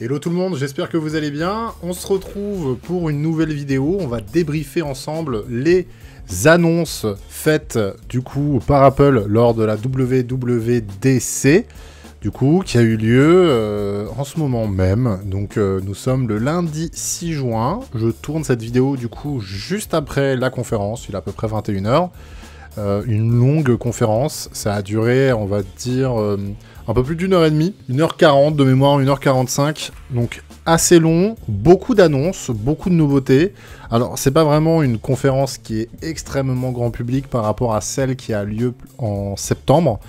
Hello tout le monde, j'espère que vous allez bien. On se retrouve pour une nouvelle vidéo. On va débriefer ensemble les annonces faites du coup par Apple lors de la WWDC, du coup qui a eu lieu en ce moment même. Donc nous sommes le lundi 6 juin. Je tourne cette vidéo du coup juste après la conférence, il est à peu près 21 h. Une longue conférence, ça a duré, on va dire, un peu plus d'1h30, 1h40 de mémoire, 1h45, donc assez long, beaucoup d'annonces, beaucoup de nouveautés. Alors, c'est pas vraiment une conférence qui est extrêmement grand public par rapport à celle qui a lieu en septembre.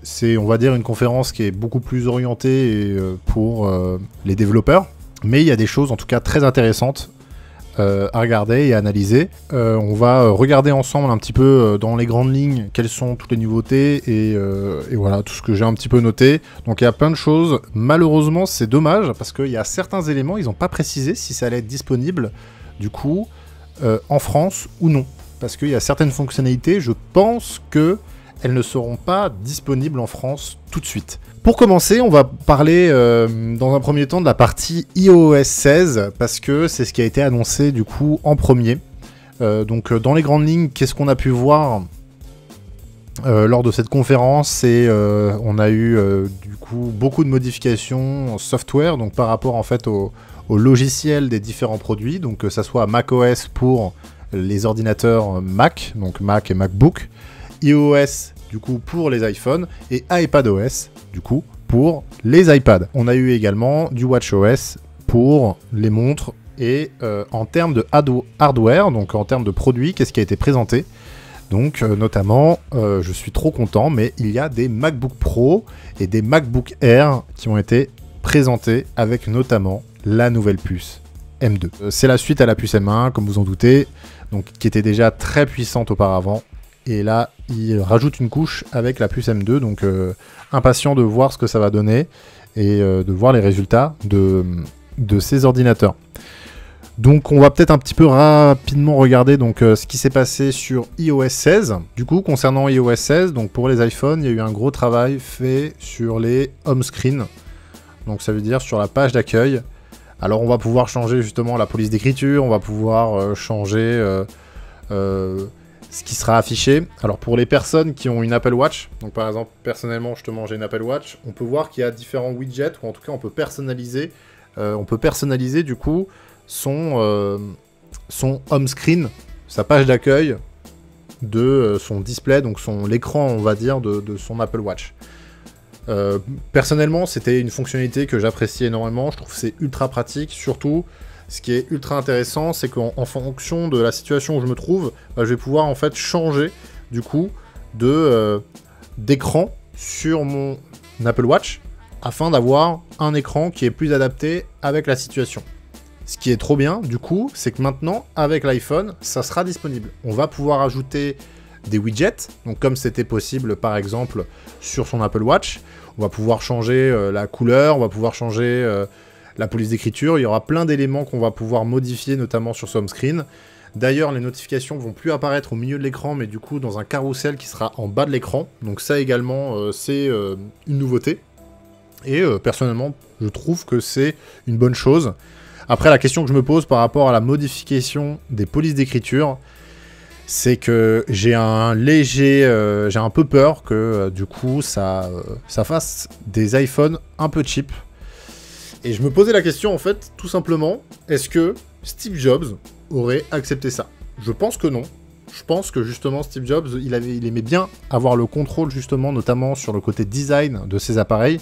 C'est, on va dire, une conférence qui est beaucoup plus orientée pour les développeurs, mais il y a des choses en tout cas très intéressantes à regarder et à analyser. On va regarder ensemble un petit peu dans les grandes lignes quelles sont toutes les nouveautés et voilà tout ce que j'ai un petit peu noté. Donc il y a plein de choses. Malheureusement c'est dommage parce qu'il y a certains éléments, ils n'ont pas précisé si ça allait être disponible du coup en France ou non. Parce qu'il y a certaines fonctionnalités, je pense que elles ne seront pas disponibles en France tout de suite. Pour commencer, on va parler dans un premier temps de la partie iOS 16, parce que c'est ce qui a été annoncé du coup en premier. Donc dans les grandes lignes, qu'est-ce qu'on a pu voir lors de cette conférence? On a eu du coup beaucoup de modifications en software, donc par rapport en fait au logiciel des différents produits, donc que ça soit macOS pour les ordinateurs Mac, donc Mac et MacBook, iOS du coup pour les iPhones et iPadOS du coup pour les iPads. On a eu également du WatchOS pour les montres et en termes de hardware, donc en termes de produits, qu'est-ce qui a été présenté? Donc notamment, je suis trop content, mais il y a des MacBook Pro et des MacBook Air qui ont été présentés avec notamment la nouvelle puce M2. C'est la suite à la puce M1, comme vous en doutez, donc qui était déjà très puissante auparavant. Et là, il rajoute une couche avec la puce M2, donc impatient de voir ce que ça va donner et de voir les résultats de ces ordinateurs. Donc on va peut-être un petit peu rapidement regarder donc, ce qui s'est passé sur iOS 16. Du coup, concernant iOS 16, donc pour les iPhones, il y a eu un gros travail fait sur les home screen. Donc ça veut dire sur la page d'accueil. Alors on va pouvoir changer justement la police d'écriture, on va pouvoir changer... ce qui sera affiché. Alors pour les personnes qui ont une Apple Watch, donc par exemple personnellement justement j'ai une Apple Watch, on peut voir qu'il y a différents widgets, ou en tout cas on peut personnaliser du coup son home screen, sa page d'accueil de son display, donc l'écran on va dire de son Apple Watch. Personnellement c'était une fonctionnalité que j'apprécie énormément, je trouve que c'est ultra pratique, surtout ce qui est ultra intéressant, c'est qu'en fonction de la situation où je me trouve, je vais pouvoir en fait changer du coup d'écran sur mon Apple Watch afin d'avoir un écran qui est plus adapté avec la situation. Ce qui est trop bien du coup, c'est que maintenant avec l'iPhone, ça sera disponible. On va pouvoir ajouter des widgets, donc comme c'était possible par exemple sur son Apple Watch, on va pouvoir changer la couleur, on va pouvoir changer... la police d'écriture, il y aura plein d'éléments qu'on va pouvoir modifier, notamment sur ce home screen. D'ailleurs, les notifications vont plus apparaître au milieu de l'écran, mais du coup dans un carrousel qui sera en bas de l'écran. Donc ça également, c'est une nouveauté. Et personnellement, je trouve que c'est une bonne chose. Après, la question que je me pose par rapport à la modification des polices d'écriture, c'est que j'ai un peu peur que du coup ça fasse des iPhones un peu cheap. Et je me posais la question, en fait, tout simplement, est-ce que Steve Jobs aurait accepté ça? Je pense que non. Je pense que, justement, Steve Jobs, il aimait bien avoir le contrôle, justement, notamment sur le côté design de ses appareils.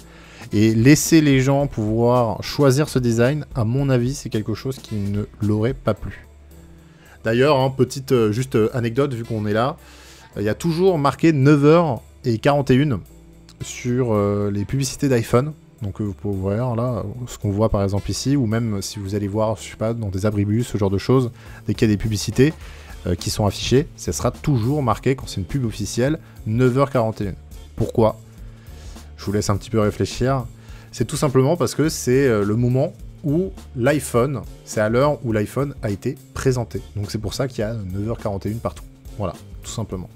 Et laisser les gens pouvoir choisir ce design, à mon avis, c'est quelque chose qui ne l'aurait pas plu. D'ailleurs, hein, petite juste anecdote, vu qu'on est là, il y a toujours marqué 9h41 sur les publicités d'iPhone. Donc vous pouvez voir là, ce qu'on voit par exemple ici, ou même si vous allez voir, je sais pas, dans des abribus, ce genre de choses, dès qu'il y a des publicités qui sont affichées, ça sera toujours marqué, quand c'est une pub officielle, 9h41. Pourquoi? Je vous laisse un petit peu réfléchir. C'est tout simplement parce que c'est le moment où l'iPhone, c'est à l'heure où l'iPhone a été présenté. Donc c'est pour ça qu'il y a 9h41 partout. Voilà, tout simplement.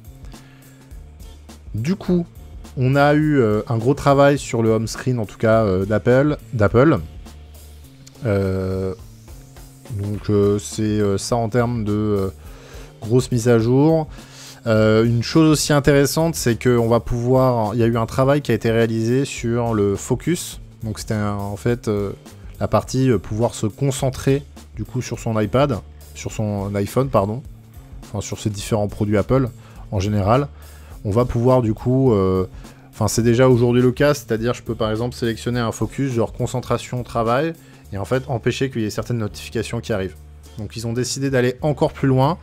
Du coup, on a eu un gros travail sur le home screen, en tout cas d'Apple. C'est ça en termes de grosses mises à jour. Une chose aussi intéressante, c'est qu'on va pouvoir... Il y a eu un travail qui a été réalisé sur le focus. Donc c'était en fait la partie pouvoir se concentrer du coup sur son iPad, sur son iPhone, pardon. Enfin sur ces différents produits Apple en général. On va pouvoir du coup... Enfin c'est déjà aujourd'hui le cas, c'est-à-dire je peux par exemple sélectionner un focus genre concentration travail et en fait empêcher qu'il y ait certaines notifications qui arrivent. Donc ils ont décidé d'aller encore plus loin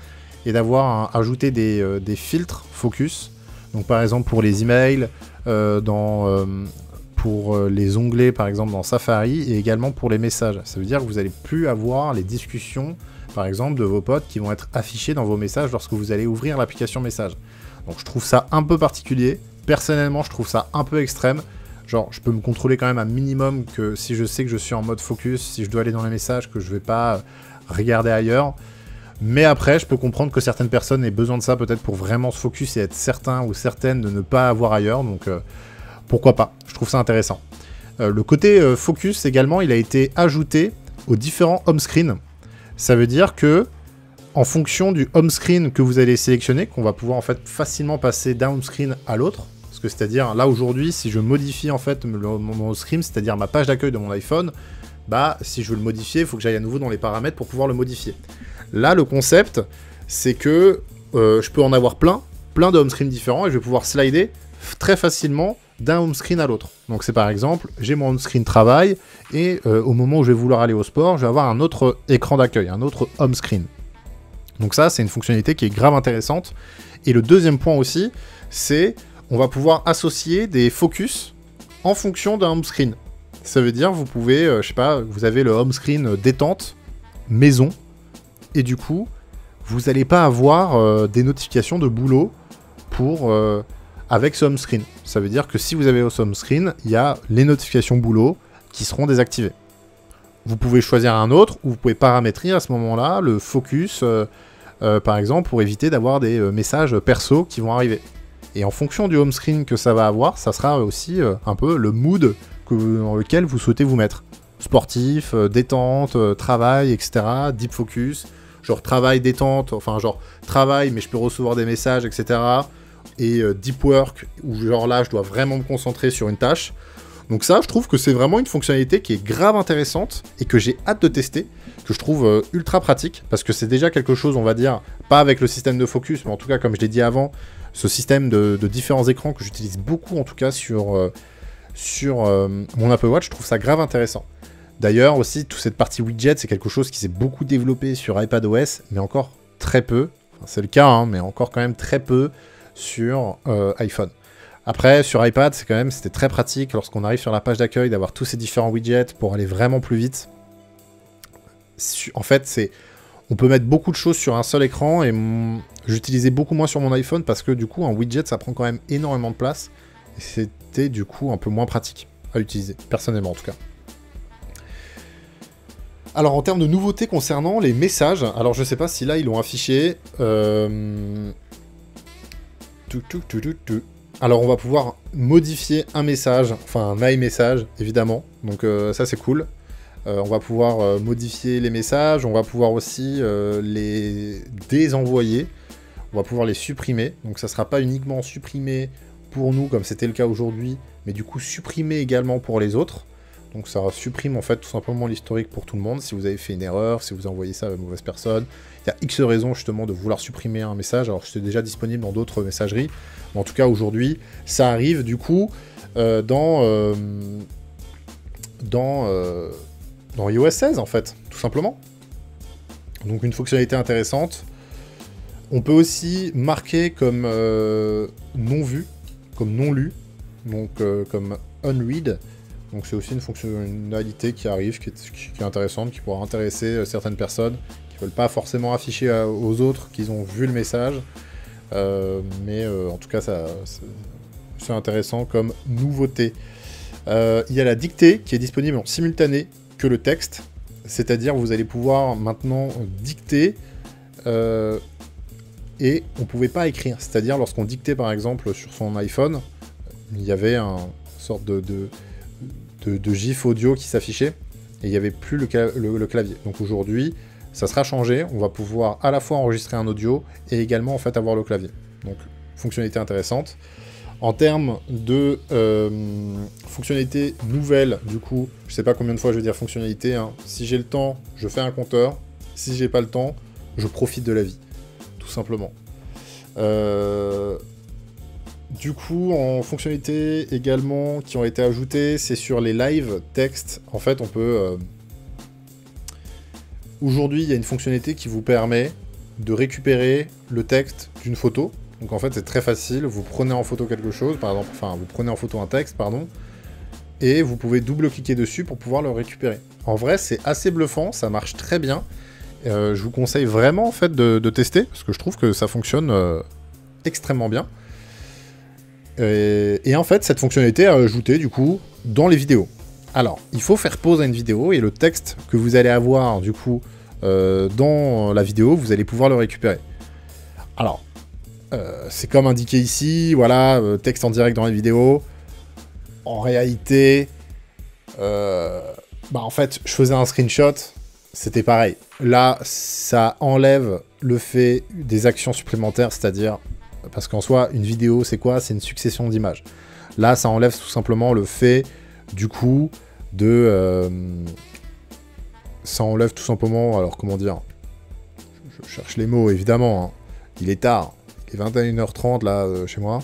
et d'avoir ajouté des filtres focus. Donc par exemple pour les emails, pour les onglets par exemple dans Safari et également pour les messages. Ça veut dire que vous n'allez plus avoir les discussions par exemple de vos potes qui vont être affichées dans vos messages lorsque vous allez ouvrir l'application message. Donc je trouve ça un peu particulier. Personnellement je trouve ça un peu extrême. Genre je peux me contrôler quand même un minimum que si je sais que je suis en mode focus, si je dois aller dans les messages, que je vais pas regarder ailleurs. Mais après, je peux comprendre que certaines personnes aient besoin de ça peut-être pour vraiment se focus et être certain ou certaine de ne pas avoir ailleurs. Donc pourquoi pas, je trouve ça intéressant. Le côté focus également, il a été ajouté aux différents home screen. Ça veut dire que en fonction du home screen que vous allez sélectionner, qu'on va pouvoir en fait facilement passer d'un home screen à l'autre. Parce que c'est-à-dire là aujourd'hui, si je modifie en fait mon home screen, c'est-à-dire ma page d'accueil de mon iPhone, bah si je veux le modifier, il faut que j'aille à nouveau dans les paramètres pour pouvoir le modifier. Là, le concept, c'est que je peux en avoir plein de home screen différents et je vais pouvoir slider très facilement d'un home screen à l'autre. Donc c'est par exemple, j'ai mon home screen travail et au moment où je vais vouloir aller au sport, je vais avoir un autre écran d'accueil, un autre home screen. Donc ça, c'est une fonctionnalité qui est grave intéressante. Et le deuxième point aussi, c'est on va pouvoir associer des focus en fonction d'un home screen. Ça veut dire, vous pouvez, je sais pas, vous avez le home screen détente, maison, et du coup, vous n'allez pas avoir des notifications de boulot pour, avec ce home screen. Ça veut dire que si vous avez ce home screen, il y a les notifications boulot qui seront désactivées. Vous pouvez choisir un autre, ou vous pouvez paramétrer à ce moment-là le focus, par exemple, pour éviter d'avoir des messages perso qui vont arriver. Et en fonction du home screen que ça va avoir, ça sera aussi un peu le mood dans lequel vous souhaitez vous mettre. Sportif, détente, travail, etc. Deep focus, genre travail, détente, enfin genre travail mais je peux recevoir des messages, etc. Et deep work, où genre là je dois vraiment me concentrer sur une tâche. Donc ça, je trouve que c'est vraiment une fonctionnalité qui est grave intéressante et que j'ai hâte de tester, que je trouve ultra pratique, parce que c'est déjà quelque chose, on va dire, pas avec le système de focus, mais en tout cas, comme je l'ai dit avant, ce système de différents écrans que j'utilise beaucoup, en tout cas, sur mon Apple Watch, je trouve ça grave intéressant. D'ailleurs, aussi, toute cette partie widget, c'est quelque chose qui s'est beaucoup développé sur iPadOS, mais encore très peu, enfin, c'est le cas, hein, mais encore quand même très peu sur iPhone. Après, sur iPad, c'était très pratique lorsqu'on arrive sur la page d'accueil d'avoir tous ces différents widgets pour aller vraiment plus vite. En fait, on peut mettre beaucoup de choses sur un seul écran et j'utilisais beaucoup moins sur mon iPhone parce que du coup, un widget, ça prend quand même énormément de place et c'était du coup un peu moins pratique à utiliser, personnellement en tout cas. Alors, en termes de nouveautés concernant les messages, alors je sais pas si là, ils l'ont affiché. Alors on va pouvoir modifier un message, enfin un iMessage évidemment, donc ça c'est cool. On va pouvoir modifier les messages, on va pouvoir aussi les désenvoyer, on va pouvoir les supprimer, donc ça sera pas uniquement supprimé pour nous comme c'était le cas aujourd'hui, mais du coup supprimé également pour les autres. Donc ça supprime en fait tout simplement l'historique pour tout le monde, si vous avez fait une erreur, si vous envoyez ça à une mauvaise personne. Il y a X raisons justement de vouloir supprimer un message, alors c'est déjà disponible dans d'autres messageries, mais en tout cas aujourd'hui ça arrive du coup dans iOS 16 en fait, tout simplement. Donc une fonctionnalité intéressante. On peut aussi marquer comme non vu, comme non lu, donc comme unread. Donc c'est aussi une fonctionnalité qui arrive, qui est intéressante, qui pourra intéresser certaines personnes qui ne veulent pas forcément afficher aux autres qu'ils ont vu le message. Mais en tout cas, c'est intéressant comme nouveauté. Il y a la dictée qui est disponible en simultané que le texte. C'est-à-dire vous allez pouvoir maintenant dicter et on ne pouvait pas écrire. C'est-à-dire lorsqu'on dictait par exemple sur son iPhone, il y avait une sorte de GIF audio qui s'affichait. et il n'y avait plus le clavier. Donc aujourd'hui, ça sera changé, on va pouvoir à la fois enregistrer un audio et également en fait avoir le clavier. Donc fonctionnalité intéressante. En termes de fonctionnalité nouvelle, du coup, je sais pas combien de fois je vais dire fonctionnalité, hein. Si j'ai le temps, je fais un compteur. Si j'ai pas le temps, je profite de la vie, tout simplement. Du coup, en fonctionnalités également qui ont été ajoutées, c'est sur les live textes. En fait, on peut... Aujourd'hui, il y a une fonctionnalité qui vous permet de récupérer le texte d'une photo. Donc en fait, c'est très facile. Vous prenez en photo quelque chose, par exemple, enfin, vous prenez en photo un texte, pardon, et vous pouvez double-cliquer dessus pour pouvoir le récupérer. En vrai, c'est assez bluffant, ça marche très bien. Je vous conseille vraiment en fait de tester, parce que je trouve que ça fonctionne extrêmement bien. Et en fait, cette fonctionnalité est ajoutée du coup dans les vidéos. Alors, il faut faire pause à une vidéo et le texte que vous allez avoir du coup dans la vidéo, vous allez pouvoir le récupérer. Alors, c'est comme indiqué ici, voilà, texte en direct dans les vidéos. En réalité, en fait, je faisais un screenshot, c'était pareil. Là, ça enlève le fait des actions supplémentaires, c'est-à-dire, parce qu'en soi, une vidéo, c'est quoi? C'est une succession d'images. Là, ça enlève tout simplement le fait, du coup, de... ça enlève tout simplement, alors comment dire? Je cherche les mots, évidemment, hein. Il est tard, il est 21h30 là, chez moi.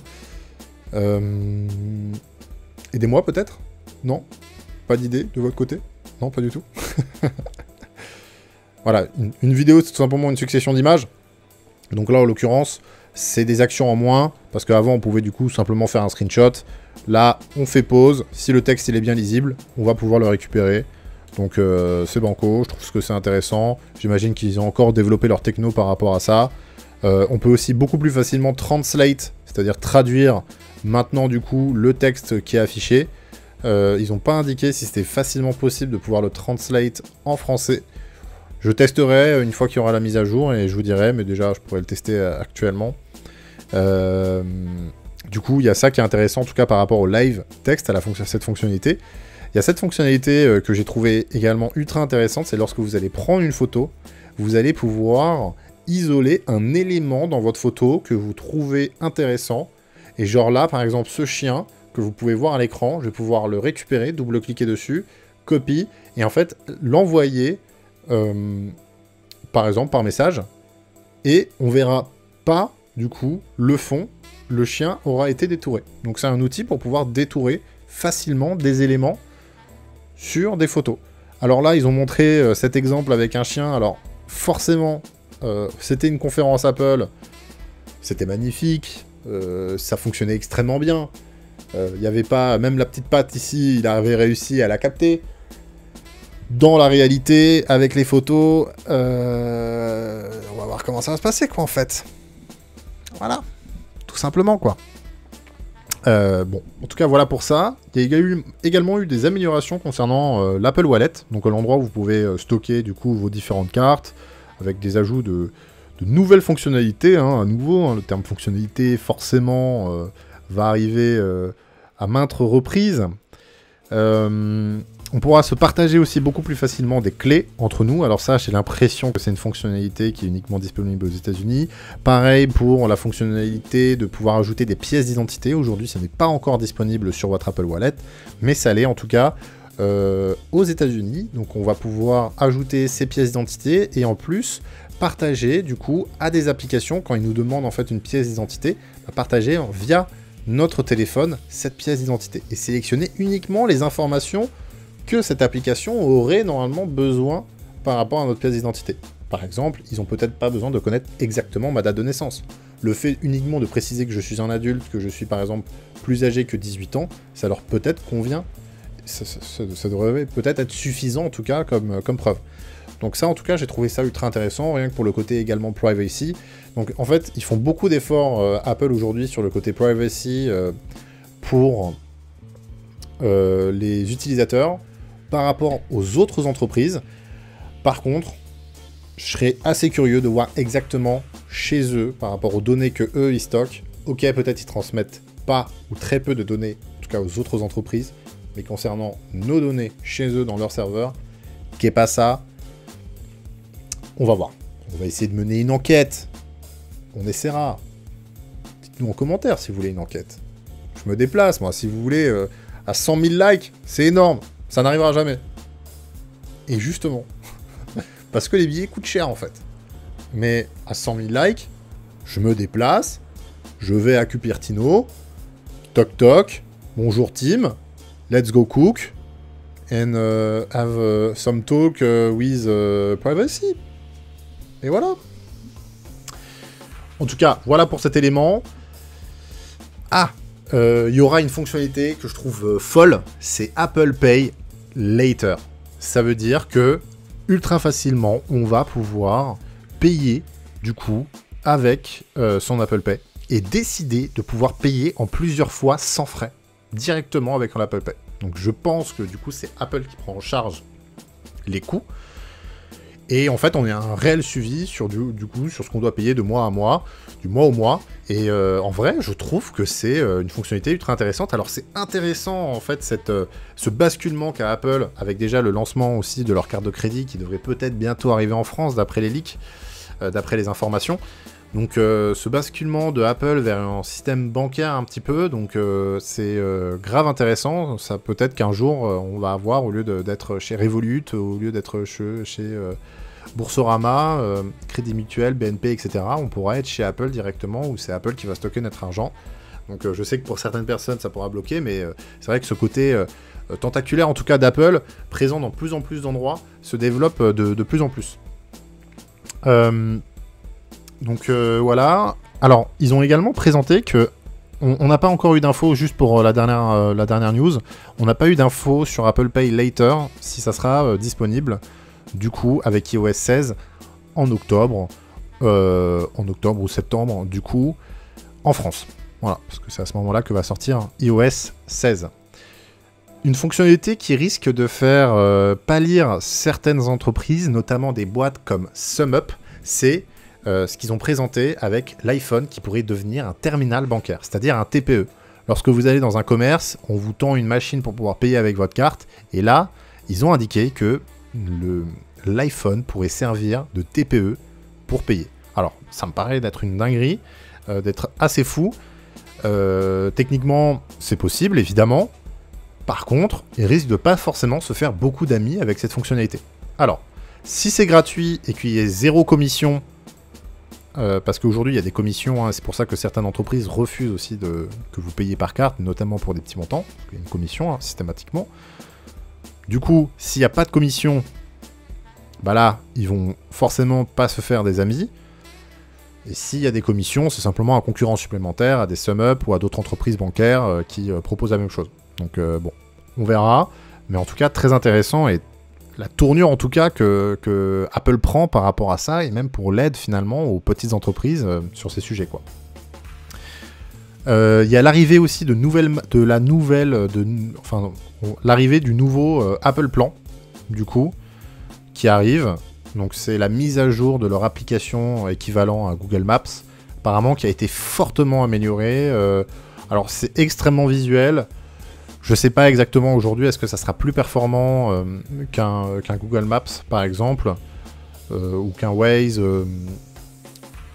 Aidez-moi peut-être? Non? Pas d'idée de votre côté? Non, pas du tout. Voilà, une vidéo, c'est tout simplement une succession d'images. Donc là, en l'occurrence, c'est des actions en moins, parce qu'avant, on pouvait du coup simplement faire un screenshot. Là, on fait pause. Si le texte il est bien lisible, on va pouvoir le récupérer. Donc c'est banco, je trouve que c'est intéressant. J'imagine qu'ils ont encore développé leur techno par rapport à ça. On peut aussi beaucoup plus facilement translate, c'est-à-dire traduire maintenant du coup le texte qui est affiché. Ils n'ont pas indiqué si c'était facilement possible de pouvoir le translate en français. Je testerai une fois qu'il y aura la mise à jour et je vous dirai, mais déjà je pourrais le tester actuellement. Du coup, il y a ça qui est intéressant, en tout cas par rapport au live texte, à cette fonctionnalité. Il y a cette fonctionnalité que j'ai trouvée également ultra intéressante, c'est lorsque vous allez prendre une photo, vous allez pouvoir isoler un élément dans votre photo que vous trouvez intéressant. Et genre là, par exemple, ce chien que vous pouvez voir à l'écran, je vais pouvoir le récupérer, double-cliquer dessus, copie, et en fait l'envoyer, par exemple, par message, et on verra pas, du coup, le fond, le chien aura été détouré. Donc c'est un outil pour pouvoir détourer facilement des éléments sur des photos. Alors là, ils ont montré cet exemple avec un chien, alors forcément, c'était une conférence Apple, c'était magnifique, ça fonctionnait extrêmement bien. Il n'y avait pas, même la petite patte ici, il avait réussi à la capter. Dans la réalité, avec les photos, on va voir comment ça va se passer, quoi, en fait. Voilà, tout simplement, quoi. Bon, en tout cas, voilà pour ça. Il y a également eu des améliorations concernant l'Apple Wallet, donc l'endroit où vous pouvez stocker, du coup, vos différentes cartes, avec des ajouts de nouvelles fonctionnalités, hein, à nouveau, hein, le terme fonctionnalité, forcément, va arriver à maintes reprises. On pourra se partager aussi beaucoup plus facilement des clés entre nous. Alors ça, j'ai l'impression que c'est une fonctionnalité qui est uniquement disponible aux États-Unis. Pareil pour la fonctionnalité de pouvoir ajouter des pièces d'identité. Aujourd'hui, ça n'est pas encore disponible sur votre Apple Wallet, mais ça l'est en tout cas aux États-Unis. Donc on va pouvoir ajouter ces pièces d'identité et en plus partager du coup à des applications quand ils nous demandent en fait une pièce d'identité, partager via notre téléphone cette pièce d'identité et sélectionner uniquement les informations que cette application aurait normalement besoin par rapport à notre pièce d'identité. Par exemple, ils n'ont peut-être pas besoin de connaître exactement ma date de naissance. Le fait uniquement de préciser que je suis un adulte, que je suis par exemple plus âgé que 18 ans, ça leur peut-être convient. Ça devrait peut-être être suffisant en tout cas comme preuve. Donc ça en tout cas j'ai trouvé ça ultra intéressant, rien que pour le côté également privacy. Donc en fait ils font beaucoup d'efforts Apple aujourd'hui sur le côté privacy pour les utilisateurs par rapport aux autres entreprises. Par contre, je serais assez curieux de voir exactement chez eux, par rapport aux données que eux ils stockent. Ok, peut-être ils transmettent pas ou très peu de données, en tout cas aux autres entreprises, mais concernant nos données chez eux dans leur serveur, Risquez pas ça. On va voir. On va essayer de mener une enquête. On essaiera. Dites-nous en commentaire si vous voulez une enquête. Je me déplace, moi. Si vous voulez, à 100 000 likes, c'est énorme. Ça n'arrivera jamais. Et justement, parce que les billets coûtent cher, en fait. Mais à 100 000 likes, je me déplace, je vais à Cupertino, toc toc, bonjour team, let's go cook, and have some talk with privacy. Et voilà. En tout cas, voilà pour cet élément. Ah, il y aura une fonctionnalité que je trouve folle, c'est Apple Pay Later. Ça veut dire que, ultra facilement, on va pouvoir payer, du coup, avec son Apple Pay, et décider de pouvoir payer en plusieurs fois sans frais, directement avec l'Apple Pay. Donc je pense que, du coup, c'est Apple qui prend en charge les coûts, et en fait, on a un réel suivi sur, du coup, sur ce qu'on doit payer de mois à mois, du mois au mois. Et en vrai, je trouve que c'est une fonctionnalité ultra intéressante. Alors, c'est intéressant, en fait, ce basculement qu'a Apple, avec déjà le lancement aussi de leur carte de crédit, qui devrait peut-être bientôt arriver en France, d'après les leaks, d'après les informations. Donc, ce basculement de Apple vers un système bancaire un petit peu, donc c'est grave intéressant. Ça peut-être qu'un jour, on va avoir, au lieu d'être chez Revolut, au lieu d'être chez Boursorama, Crédit Mutuel, BNP, etc., on pourra être chez Apple directement, où c'est Apple qui va stocker notre argent. Donc je sais que pour certaines personnes, ça pourra bloquer, mais c'est vrai que ce côté tentaculaire, en tout cas d'Apple, présent dans plus en plus d'endroits, se développe de plus en plus. Donc voilà. Alors, ils ont également présenté que on n'a pas encore eu d'infos, juste pour la dernière news, on n'a pas eu d'infos sur Apple Pay Later, si ça sera disponible, du coup, avec iOS 16 en octobre ou septembre, du coup, en France. Voilà, parce que c'est à ce moment-là que va sortir iOS 16. Une fonctionnalité qui risque de faire pâlir certaines entreprises, notamment des boîtes comme SumUp, c'est ce qu'ils ont présenté avec l'iPhone qui pourrait devenir un terminal bancaire, c'est-à-dire un TPE. Lorsque vous allez dans un commerce, on vous tend une machine pour pouvoir payer avec votre carte, et là, ils ont indiqué que l'iPhone pourrait servir de TPE pour payer. Alors, ça me paraît d'être une dinguerie, d'être assez fou. Techniquement, c'est possible, évidemment. Par contre, il risque de pas forcément se faire beaucoup d'amis avec cette fonctionnalité. Alors, si c'est gratuit et qu'il y ait zéro commission, parce qu'aujourd'hui il y a des commissions, hein, c'est pour ça que certaines entreprises refusent aussi que vous payiez par carte, notamment pour des petits montants, parce qu'il y a une commission systématiquement. Du coup, s'il n'y a pas de commission, bah là, ils vont forcément pas se faire des amis. Et s'il y a des commissions, c'est simplement un concurrent supplémentaire à des SumUp ou à d'autres entreprises bancaires qui proposent la même chose. Donc bon, on verra. Mais en tout cas, très intéressant, et la tournure en tout cas que Apple prend par rapport à ça, et même pour l'aide finalement aux petites entreprises sur ces sujets, quoi. Il y a l'arrivée aussi l'arrivée du nouveau Apple Plan, du coup, qui arrive. Donc c'est la mise à jour de leur application équivalent à Google Maps, apparemment qui a été fortement améliorée. Alors c'est extrêmement visuel. Je sais pas exactement aujourd'hui, est-ce que ça sera plus performant qu'un Google Maps par exemple, ou qu'un Waze.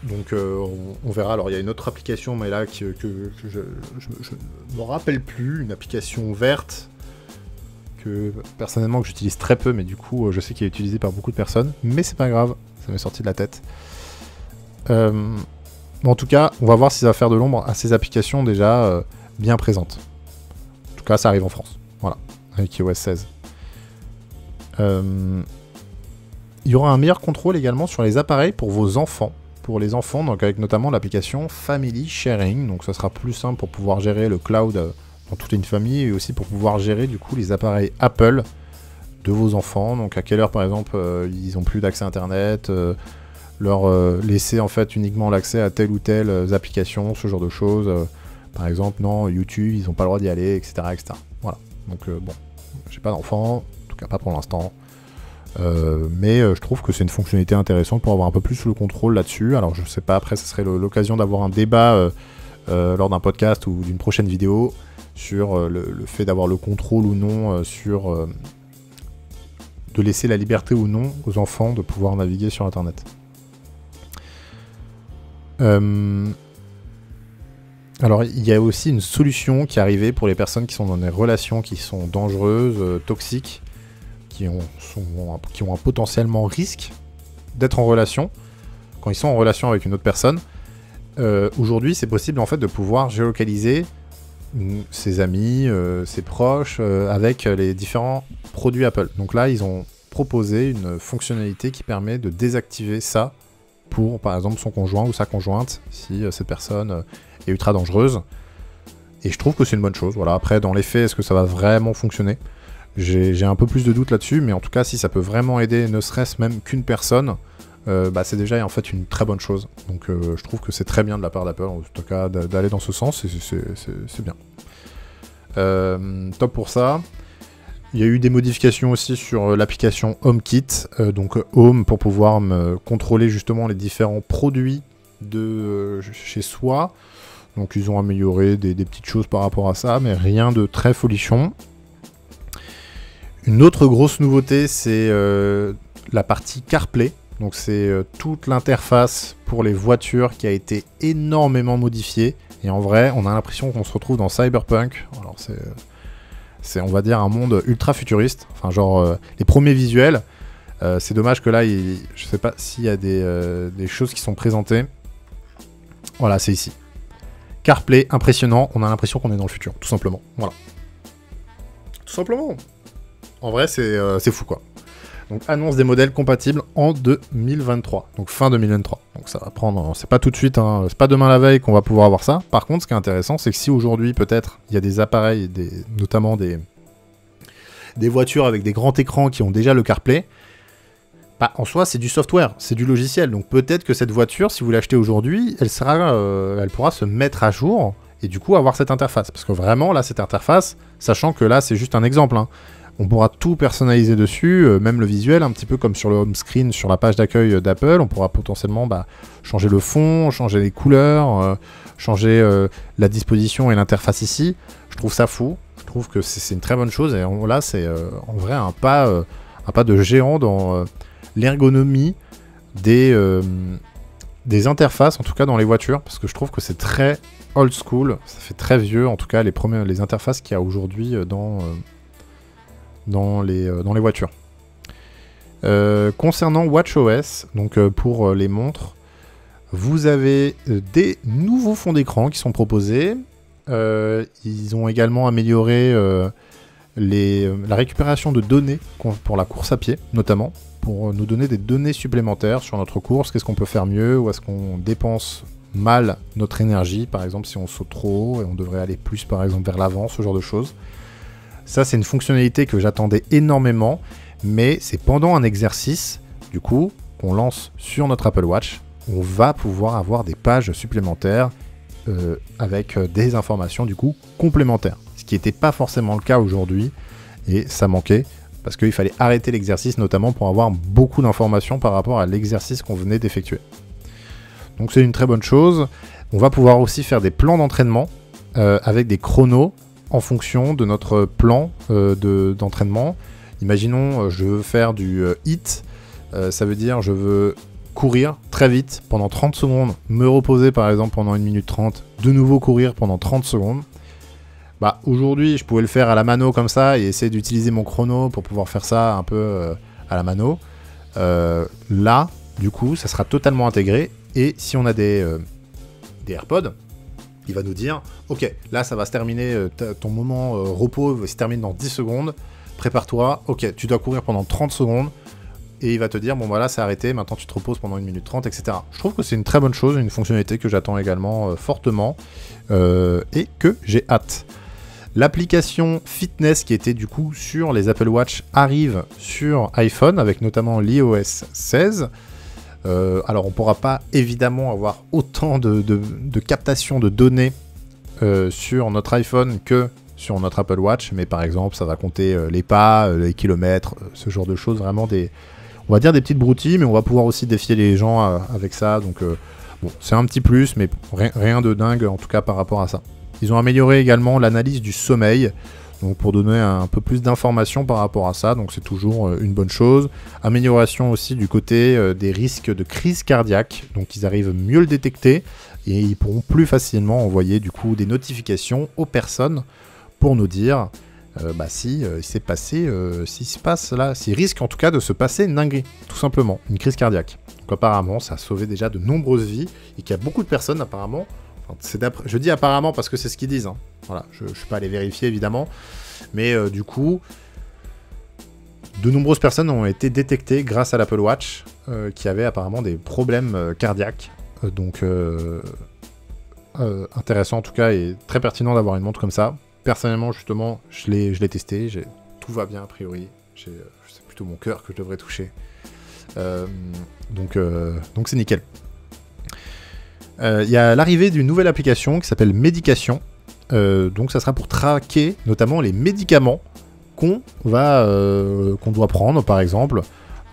Donc on verra. Alors il y a une autre application, mais là que je ne me rappelle plus, une application verte que personnellement que j'utilise très peu, mais du coup je sais qu'elle est utilisée par beaucoup de personnes, mais c'est pas grave, ça m'est sorti de la tête. Bon, en tout cas, on va voir si ça va faire de l'ombre à ces applications déjà bien présentes. En tout cas, ça arrive en France, voilà, avec iOS 16. Il y aura un meilleur contrôle également sur les appareils pour vos enfants. Pour les enfants, donc avec notamment l'application Family Sharing, donc ça sera plus simple pour pouvoir gérer le cloud dans toute une famille, et aussi pour pouvoir gérer du coup les appareils Apple de vos enfants. Donc à quelle heure par exemple ils n'ont plus d'accès internet, leur laisser en fait uniquement l'accès à telle ou telle application, ce genre de choses. Par exemple, non, YouTube, ils n'ont pas le droit d'y aller, etc. etc. Voilà. Donc bon, j'ai pas d'enfant, en tout cas pas pour l'instant. Mais je trouve que c'est une fonctionnalité intéressante pour avoir un peu plus le contrôle là-dessus. Alors je sais pas, après ça serait l'occasion d'avoir un débat lors d'un podcast ou d'une prochaine vidéo sur le fait d'avoir le contrôle ou non de laisser la liberté ou non aux enfants de pouvoir naviguer sur Internet. Alors, il y a aussi une solution qui est arrivée pour les personnes qui sont dans des relations qui sont dangereuses, toxiques, qui ont un potentiellement risque d'être en relation, quand ils sont en relation avec une autre personne. Aujourd'hui, c'est possible en fait de pouvoir géolocaliser ses amis, ses proches, avec les différents produits Apple. Donc là, ils ont proposé une fonctionnalité qui permet de désactiver ça pour, par exemple, son conjoint ou sa conjointe, si cette personne est ultra dangereuse. Et je trouve que c'est une bonne chose. Voilà. Après, dans les faits, est-ce que ça va vraiment fonctionner ? J'ai un peu plus de doute là-dessus, mais en tout cas, si ça peut vraiment aider, ne serait-ce même qu'une personne, c'est déjà en fait une très bonne chose. Donc je trouve que c'est très bien de la part d'Apple, en tout cas, d'aller dans ce sens, et c'est bien. Top pour ça. Il y a eu des modifications aussi sur l'application HomeKit, donc Home pour pouvoir contrôler justement les différents produits de chez soi. Donc ils ont amélioré des petites choses par rapport à ça, mais rien de très folichon. Une autre grosse nouveauté, c'est la partie CarPlay. Donc c'est toute l'interface pour les voitures qui a été énormément modifiée. Et en vrai, on a l'impression qu'on se retrouve dans Cyberpunk. Alors c'est on va dire un monde ultra futuriste. Enfin genre les premiers visuels. C'est dommage que là, je sais pas s'il y a des choses qui sont présentées. Voilà, c'est ici. CarPlay, impressionnant. On a l'impression qu'on est dans le futur, tout simplement. Voilà. Tout simplement. En vrai, c'est fou, quoi. Donc, annonce des modèles compatibles en 2023. Donc, fin 2023. Donc, ça va prendre... C'est pas tout de suite, hein, c'est pas demain la veille qu'on va pouvoir avoir ça. Par contre, ce qui est intéressant, c'est que si aujourd'hui, peut-être, il y a des appareils, notamment des voitures avec des grands écrans qui ont déjà le CarPlay, bah, en soi, c'est du software, c'est du logiciel. Donc, peut-être que cette voiture, si vous l'achetez aujourd'hui, elle pourra se mettre à jour et du coup avoir cette interface. Parce que vraiment, là, cette interface, sachant que là, c'est juste un exemple, hein, on pourra tout personnaliser dessus, même le visuel, un petit peu comme sur le home screen, sur la page d'accueil d'Apple. On pourra potentiellement changer le fond, changer les couleurs, changer la disposition et l'interface ici. Je trouve ça fou. Je trouve que c'est une très bonne chose. Et là, c'est en vrai un pas de géant dans l'ergonomie des interfaces, en tout cas dans les voitures, parce que je trouve que c'est très old school. Ça fait très vieux, en tout cas, les interfaces qu'il y a aujourd'hui dans les voitures. Concernant WatchOS, donc pour les montres, vous avez des nouveaux fonds d'écran qui sont proposés. Ils ont également amélioré la récupération de données pour la course à pied, notamment, pour nous donner des données supplémentaires sur notre course. Qu'est-ce qu'on peut faire mieux, ou est-ce qu'on dépense mal notre énergie, par exemple si on saute trop haut et on devrait aller plus par exemple vers l'avant, ce genre de choses. Ça, c'est une fonctionnalité que j'attendais énormément, mais c'est pendant un exercice, du coup, qu'on lance sur notre Apple Watch. On va pouvoir avoir des pages supplémentaires avec des informations, du coup, complémentaires. Ce qui n'était pas forcément le cas aujourd'hui, et ça manquait, parce qu'il fallait arrêter l'exercice, notamment pour avoir beaucoup d'informations par rapport à l'exercice qu'on venait d'effectuer. Donc c'est une très bonne chose. On va pouvoir aussi faire des plans d'entraînement avec des chronos, en fonction de notre plan d'entraînement. Imaginons, je veux faire du HIIT, ça veut dire je veux courir très vite pendant 30 secondes, me reposer par exemple pendant 1 minute 30, de nouveau courir pendant 30 secondes. Bah, aujourd'hui, je pouvais le faire à la mano comme ça et essayer d'utiliser mon chrono pour pouvoir faire ça un peu à la mano. Là, du coup, ça sera totalement intégré, et si on a des AirPods, il va nous dire, ok, là ça va se terminer, ton moment repos se termine dans 10 secondes, prépare-toi, ok, tu dois courir pendant 30 secondes, et il va te dire, bon voilà, c'est arrêté, maintenant tu te reposes pendant 1 minute 30, etc. Je trouve que c'est une très bonne chose, une fonctionnalité que j'attends également fortement, et que j'ai hâte. L'application Fitness qui était du coup sur les Apple Watch arrive sur iPhone, avec notamment l'iOS 16. Alors on ne pourra pas évidemment avoir autant de captation de données sur notre iPhone que sur notre Apple Watch, mais par exemple ça va compter les pas, les kilomètres, ce genre de choses, vraiment on va dire des petites broutilles, mais on va pouvoir aussi défier les gens avec ça, donc bon, c'est un petit plus, mais rien de dingue en tout cas par rapport à ça. Ils ont amélioré également l'analyse du sommeil, donc pour donner un peu plus d'informations par rapport à ça, donc c'est toujours une bonne chose. Amélioration aussi du côté des risques de crise cardiaque, donc ils arrivent mieux le détecter et ils pourront plus facilement envoyer du coup des notifications aux personnes pour nous dire si il s'est passé, s'il se passe là, s'il risque en tout cas de se passer une dinguerie, tout simplement, une crise cardiaque. Donc apparemment ça a sauvé déjà de nombreuses vies et qu'il y a beaucoup de personnes apparemment, je dis apparemment parce que c'est ce qu'ils disent, hein. Voilà, je ne suis pas allé vérifier évidemment, mais du coup de nombreuses personnes ont été détectées grâce à l'Apple Watch qui avaient apparemment des problèmes cardiaques, donc intéressant en tout cas et très pertinent d'avoir une montre comme ça. Personnellement, justement, je l'ai testé, tout va bien a priori. C'est plutôt mon cœur que je devrais toucher. Donc c'est nickel. Il y a l'arrivée d'une nouvelle application qui s'appelle Médication. Donc ça sera pour traquer notamment les médicaments qu'on doit prendre, par exemple.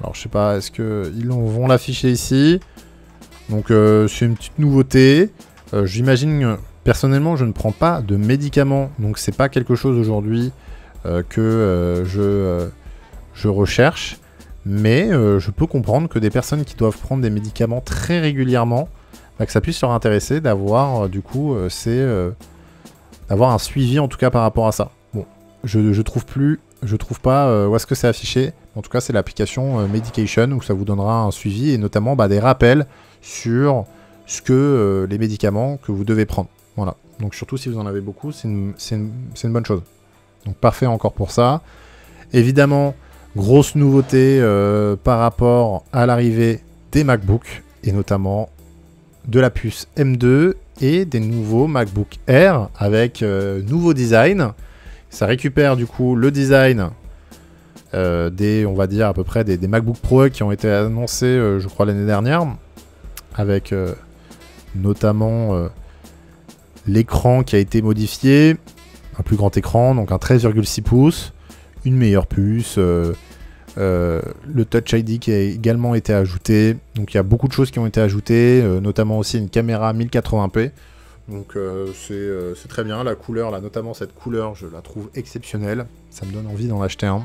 Alors je sais pas, est-ce qu'ils vont l'afficher ici? Donc c'est une petite nouveauté. J'imagine... Personnellement, je ne prends pas de médicaments, donc c'est pas quelque chose aujourd'hui que je recherche, mais je peux comprendre que des personnes qui doivent prendre des médicaments très régulièrement, que ça puisse leur intéresser d'avoir du coup d'avoir un suivi en tout cas par rapport à ça. Bon, je trouve pas où est-ce que c'est affiché. En tout cas, c'est l'application Medication où ça vous donnera un suivi et notamment des rappels sur ce que les médicaments que vous devez prendre. Voilà, donc surtout si vous en avez beaucoup, c'est une bonne chose. Donc parfait encore pour ça. Évidemment, grosse nouveauté par rapport à l'arrivée des MacBooks, et notamment de la puce M2 et des nouveaux MacBook Air avec nouveau design. Ça récupère du coup le design on va dire à peu près des MacBook Pro qui ont été annoncés, je crois, l'année dernière, avec notamment... l'écran qui a été modifié, un plus grand écran, donc un 13,6 pouces, une meilleure puce, le Touch ID qui a également été ajouté. Donc il y a beaucoup de choses qui ont été ajoutées, notamment aussi une caméra 1080p. Donc c'est très bien, la couleur, là, notamment cette couleur, je la trouve exceptionnelle. Ça me donne envie d'en acheter un.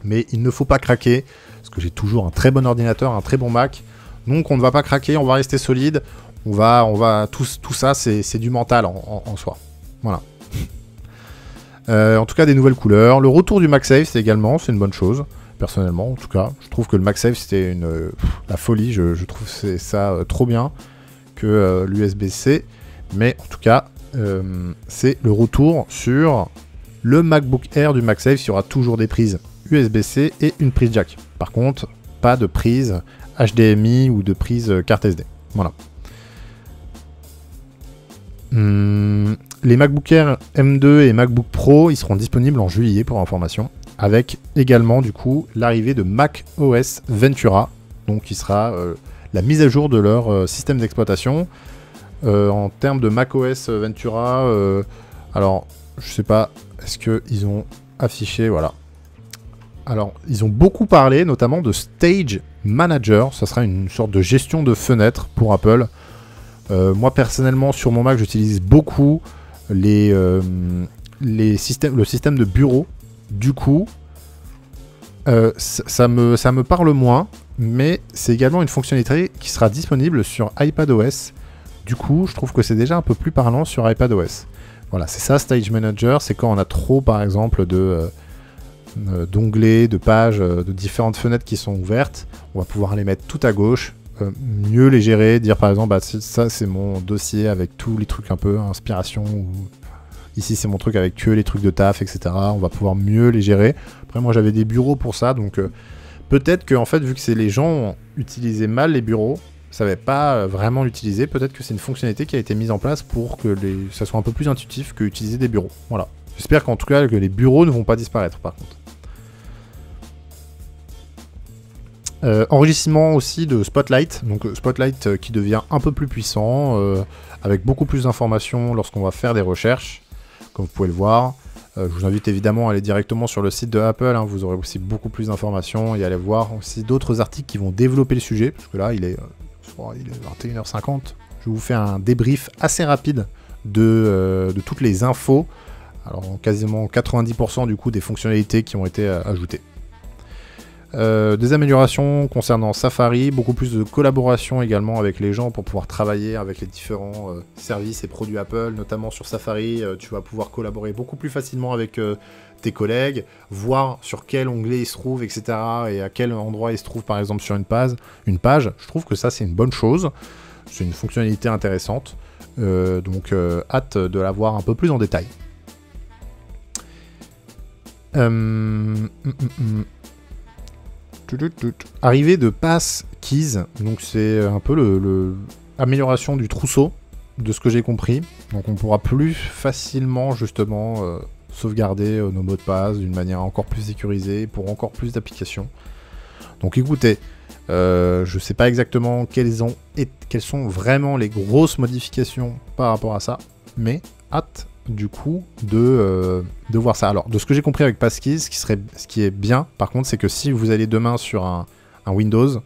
Mais il ne faut pas craquer, parce que j'ai toujours un très bon ordinateur, un très bon Mac. Donc on ne va pas craquer, on va rester solide. On va tout ça, c'est du mental en soi. Voilà. En tout cas, des nouvelles couleurs. Le retour du MagSafe, c'est une bonne chose. Personnellement, en tout cas, je trouve que le MagSafe, c'était la folie. Je trouve ça trop bien que l'USB-C. Mais en tout cas, c'est le retour sur le MacBook Air du MagSafe. Il y aura toujours des prises USB-C et une prise jack. Par contre, pas de prise HDMI ou de prise carte SD. Voilà. Les MacBook Air M2 et MacBook Pro, ils seront disponibles en juillet pour information, avec également du coup l'arrivée de macOS Ventura, donc qui sera la mise à jour de leur système d'exploitation. En termes de macOS Ventura, alors je sais pas, est-ce qu'ils ont affiché, voilà. Alors ils ont beaucoup parlé notamment de Stage Manager, ça sera une sorte de gestion de fenêtres pour Apple. Moi personnellement sur mon Mac j'utilise beaucoup le système de bureau. Du coup ça me parle moins, mais c'est également une fonctionnalité qui sera disponible sur iPadOS. Du coup je trouve que c'est déjà un peu plus parlant sur iPadOS. Voilà, c'est ça Stage Manager, c'est quand on a trop par exemple d'onglets, de pages, de différentes fenêtres qui sont ouvertes, on va pouvoir les mettre tout à gauche. Mieux les gérer, dire par exemple ça c'est mon dossier avec tous les trucs un peu inspiration, ou ici c'est mon truc avec que les trucs de taf, etc. On va pouvoir mieux les gérer. Après moi j'avais des bureaux pour ça, donc peut-être que en fait vu que les gens utilisaient mal les bureaux, savaient pas vraiment l'utiliser, peut-être que c'est une fonctionnalité qui a été mise en place pour que ça soit un peu plus intuitif que utiliser des bureaux. Voilà. J'espère qu'en tout cas que les bureaux ne vont pas disparaître par contre. Enrichissement aussi de Spotlight, donc Spotlight qui devient un peu plus puissant, avec beaucoup plus d'informations lorsqu'on va faire des recherches, comme vous pouvez le voir. Je vous invite évidemment à aller directement sur le site de Apple, hein, vous aurez aussi beaucoup plus d'informations, et aller voir aussi d'autres articles qui vont développer le sujet, parce que là il est 21h50, je vous fais un débrief assez rapide de toutes les infos alors quasiment 90% du coup des fonctionnalités qui ont été ajoutées. Des améliorations concernant Safari, beaucoup plus de collaboration également avec les gens pour pouvoir travailler avec les différents services et produits Apple, notamment sur Safari, tu vas pouvoir collaborer beaucoup plus facilement avec tes collègues, voir sur quel onglet il se trouve, etc. et à quel endroit il se trouve par exemple sur une page. Je trouve que ça c'est une bonne chose, c'est une fonctionnalité intéressante, donc hâte de la voir un peu plus en détail. Arrivée de Pass Keys, donc c'est un peu l'amélioration du trousseau de ce que j'ai compris. Donc on pourra plus facilement justement sauvegarder nos mots de passe d'une manière encore plus sécurisée pour encore plus d'applications. Donc écoutez, je sais pas exactement quelles sont vraiment les grosses modifications par rapport à ça, mais hâte du coup de voir ça. Alors de ce que j'ai compris avec Passkeys, ce qui est bien par contre, c'est que si vous allez demain sur un Windows,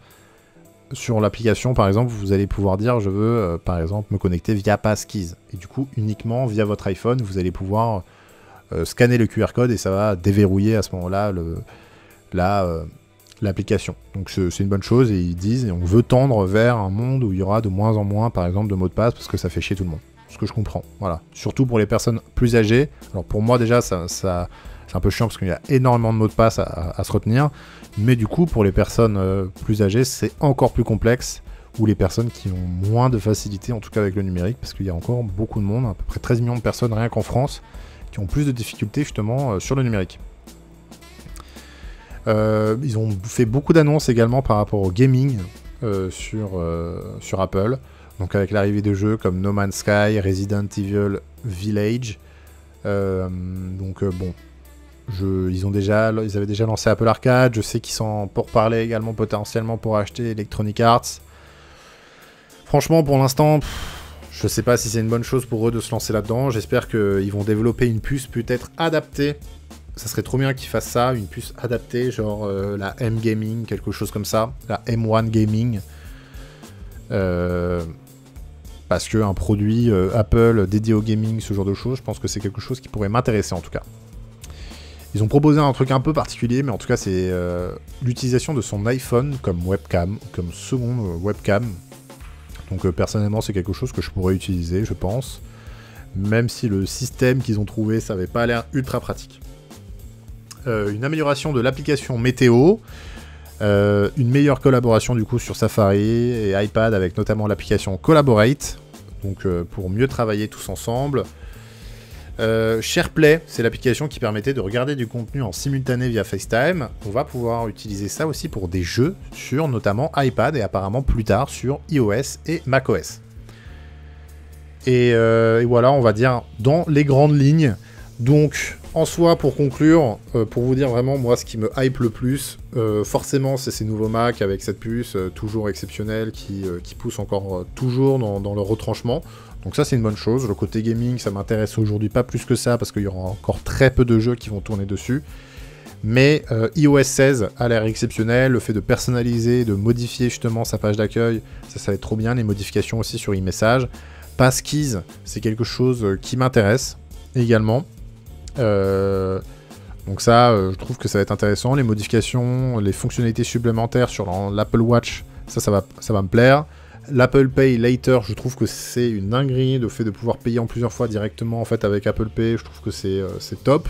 sur l'application par exemple, vous allez pouvoir dire je veux par exemple me connecter via Passkeys, et du coup uniquement via votre iPhone vous allez pouvoir scanner le QR code et ça va déverrouiller à ce moment là l'application. Donc c'est une bonne chose, et ils disent on veut tendre vers un monde où il y aura de moins en moins par exemple de mots de passe parce que ça fait chier tout le monde. Ce que je comprends, voilà. Surtout pour les personnes plus âgées. Alors pour moi déjà, ça c'est un peu chiant parce qu'il y a énormément de mots de passe à se retenir. Mais du coup, pour les personnes plus âgées, c'est encore plus complexe. Ou les personnes qui ont moins de facilité, en tout cas avec le numérique, parce qu'il y a encore beaucoup de monde, à peu près 13 millions de personnes rien qu'en France, qui ont plus de difficultés justement sur le numérique. Ils ont fait beaucoup d'annonces également par rapport au gaming sur Apple. Donc avec l'arrivée de jeux comme No Man's Sky, Resident Evil Village. Bon, ils avaient déjà lancé Apple Arcade. Je sais qu'ils sont pour parler également potentiellement pour acheter Electronic Arts. Franchement, pour l'instant, je sais pas si c'est une bonne chose pour eux de se lancer là-dedans. J'espère qu'ils vont développer une puce peut-être adaptée. Ça serait trop bien qu'ils fassent ça, une puce adaptée, genre la M Gaming, quelque chose comme ça, la M1 Gaming. Parce qu'un produit Apple dédié au gaming, ce genre de choses, je pense que c'est quelque chose qui pourrait m'intéresser en tout cas. Ils ont proposé un truc un peu particulier, mais en tout cas c'est l'utilisation de son iPhone comme webcam, comme seconde webcam. Donc personnellement c'est quelque chose que je pourrais utiliser, je pense. Même si le système qu'ils ont trouvé, ça n'avait pas l'air ultra pratique. Une amélioration de l'application météo. Une meilleure collaboration du coup sur Safari et iPad avec notamment l'application Collaborate, donc pour mieux travailler tous ensemble. SharePlay, c'est l'application qui permettait de regarder du contenu en simultané via FaceTime. On va pouvoir utiliser ça aussi pour des jeux sur notamment iPad et apparemment plus tard sur iOS et macOS. Et voilà, on va dire dans les grandes lignes. Donc en soi, pour conclure, pour vous dire vraiment moi ce qui me hype le plus, forcément c'est ces nouveaux Mac avec cette puce toujours exceptionnelle qui pousse encore toujours dans le retranchement. Donc ça c'est une bonne chose. Le côté gaming ça m'intéresse aujourd'hui pas plus que ça parce qu'il y aura encore très peu de jeux qui vont tourner dessus. Mais iOS 16 a l'air exceptionnel, le fait de personnaliser, de modifier justement sa page d'accueil, ça va être trop bien, les modifications aussi sur iMessage. Passkeys, c'est quelque chose qui m'intéresse également. Donc ça, je trouve que ça va être intéressant. Les modifications, les fonctionnalités supplémentaires sur l'Apple Watch, ça va me plaire. L'Apple Pay Later, je trouve que c'est une dinguerie, le fait de pouvoir payer en plusieurs fois directement en fait avec Apple Pay, je trouve que c'est top.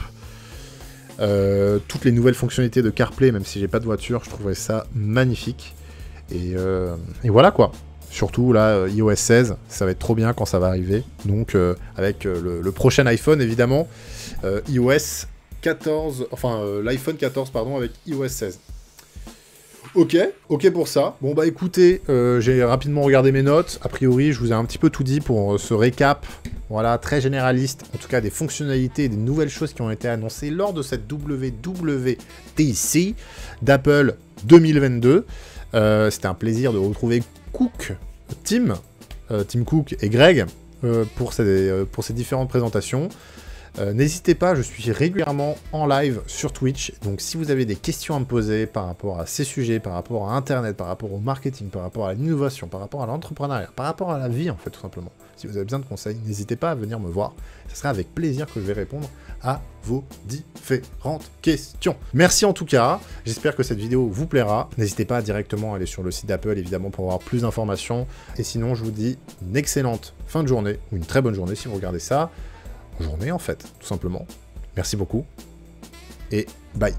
Toutes les nouvelles fonctionnalités de CarPlay, même si j'ai pas de voiture, je trouverais ça magnifique. Et voilà quoi. Surtout là, iOS 16, ça va être trop bien quand ça va arriver. Donc avec le prochain iPhone évidemment, iOS 14, l'iPhone 14 pardon, avec iOS 16. Ok pour ça. Bon bah écoutez, j'ai rapidement regardé mes notes. A priori, je vous ai un petit peu tout dit pour ce récap. Voilà, très généraliste, en tout cas des fonctionnalités et des nouvelles choses qui ont été annoncées lors de cette WWDC d'Apple 2022. C'était un plaisir de retrouver Tim Cook et Greg pour ces différentes présentations. N'hésitez pas, je suis régulièrement en live sur Twitch, donc si vous avez des questions à me poser par rapport à ces sujets, par rapport à Internet, par rapport au marketing, par rapport à l'innovation, par rapport à l'entrepreneuriat, par rapport à la vie en fait tout simplement, si vous avez besoin de conseils, n'hésitez pas à venir me voir, ce sera avec plaisir que je vais répondre à vos différentes questions. Merci en tout cas, j'espère que cette vidéo vous plaira, n'hésitez pas à directement aller sur le site d'Apple évidemment pour avoir plus d'informations, et sinon je vous dis une excellente fin de journée, ou une très bonne journée si vous regardez ça, journée en fait, tout simplement. Merci beaucoup, et bye.